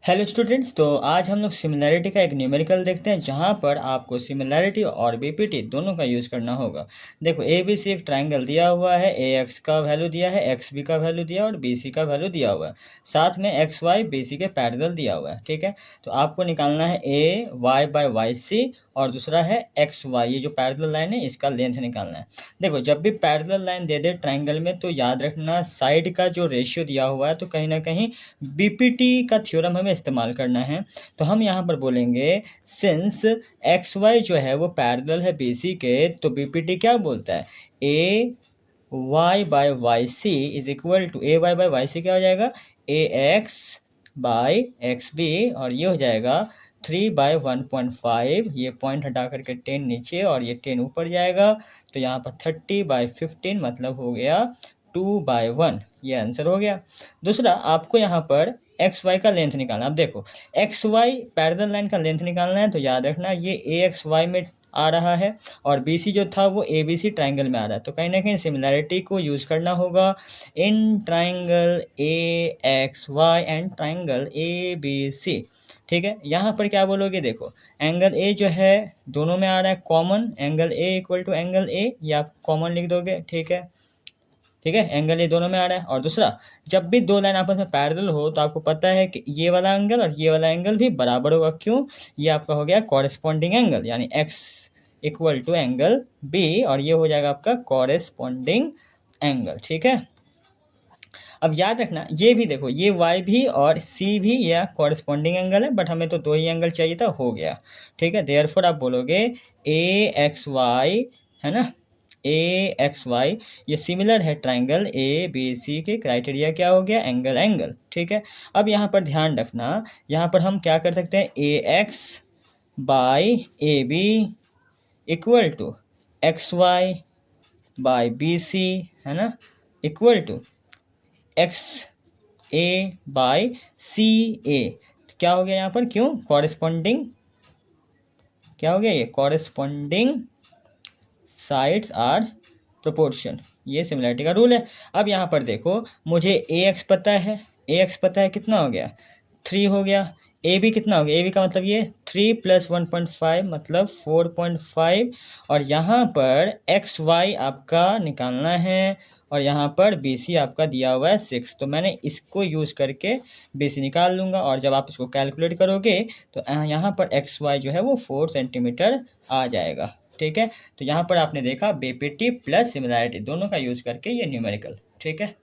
Hello students, तो आज हम लोग सिमिलैरिटी का एक न्यूमेरिकल देखते हैं जहां पर आपको सिमिलैरिटी और बीपीटी दोनों का यूज़ करना होगा। देखो ए बी सी एक ट्रायंगल दिया हुआ है, ए एक्स का वैल्यू दिया है, एक्स बी का वैल्यू दिया है और बी सी का वैल्यू दिया हुआ है। साथ में एक्स वाई बी सी के पैरेलल दिया हुआ है। ठीक है, तो आपको निकालना है ए वाई बाई वाई सी और दूसरा है एक्स वाई, ये जो पैरेलल लाइन है इसका लेंथ निकालना है। देखो, जब भी पैरेलल लाइन दे दे ट्रायंगल में तो याद रखना साइड का जो रेशियो दिया हुआ है तो कहीं ना कहीं बीपीटी का थ्योरम हमें इस्तेमाल करना है। तो हम यहाँ पर बोलेंगे सिंस एक्स वाई जो है वो पैरेलल है बी सी के, तो बीपीटी क्या बोलता है, A Y by Y C is equal to A Y by Y C क्या हो जाएगा, A X by X B, और ये हो जाएगा 3/1.5, ये पॉइंट हटा करके 10 नीचे और ये 10 ऊपर जाएगा, तो यहाँ पर 30/15 मतलब हो गया 2/1, ये आंसर हो गया। दूसरा आपको यहाँ पर एक्स वाई का लेंथ निकालना। अब देखो, एक्स वाई पैरेलल लाइन का लेंथ निकालना है तो याद रखना ये ए एक्स वाई में आ रहा है और बी सी जो था वो ए बी सी ट्राइंगल में आ रहा है, तो कहीं ना कहीं सिमिलैरिटी को यूज़ करना होगा in triangle A X Y and triangle A B C. ठीक है, यहाँ पर क्या बोलोगे, देखो एंगल ए जो है दोनों में आ रहा है common, angle A equal to angle A, ये आप कॉमन लिख दोगे। ठीक है, ठीक है, एंगल ये दोनों में आ रहा है। और दूसरा, जब भी दो लाइन आपस में पैरेलल हो तो आपको पता है कि ये वाला एंगल और ये वाला एंगल भी बराबर होगा। क्यों, ये आपका हो गया कॉरेस्पॉन्डिंग एंगल, यानी X equal to angle B और ये हो जाएगा आपका कॉरेस्पॉन्डिंग एंगल। ठीक है, अब याद रखना ये भी देखो, ये y भी और c भी यह कॉरेस्पॉन्डिंग एंगल है, बट हमें तो दो ही एंगल चाहिए था, हो गया। ठीक है, देयरफॉर आप बोलोगे ए एक्स वाई, है ना, ए एक्स वाई ये सिमिलर है ट्राइंगल ए बी सी के, क्राइटेरिया क्या हो गया, एंगल एंगल। ठीक है, अब यहाँ पर ध्यान रखना, यहाँ पर हम क्या कर सकते हैं, A X by A B equal to X Y by B C, है ना, equal to X A by C A. क्या हो गया यहाँ पर, क्यों, कॉरेस्पॉन्डिंग, क्या हो गया, ये कॉरेस्पॉन्डिंग साइड्स आर प्रोपोर्शन, ये सिमिलरिटी का रूल है। अब यहाँ पर देखो, मुझे ए एक्स पता है, ए एक्स पता है कितना हो गया, 3 हो गया, ए बी कितना हो गया, ए बी का मतलब ये 3 + 1.5 मतलब 4.5, और यहाँ पर एक्स वाई आपका निकालना है और यहाँ पर बी सी आपका दिया हुआ है 6, तो मैंने इसको यूज़ करके बी सी निकाल लूँगा और जब आप इसको कैलकुलेट करोगे तो यहाँ पर एक्स वाई जो है वो 4 सेंटीमीटर आ जाएगा। ठीक है, तो यहाँ पर आपने देखा बीपीटी प्लस सिमिलैरिटी दोनों का यूज़ करके ये न्यूमेरिकल। ठीक है।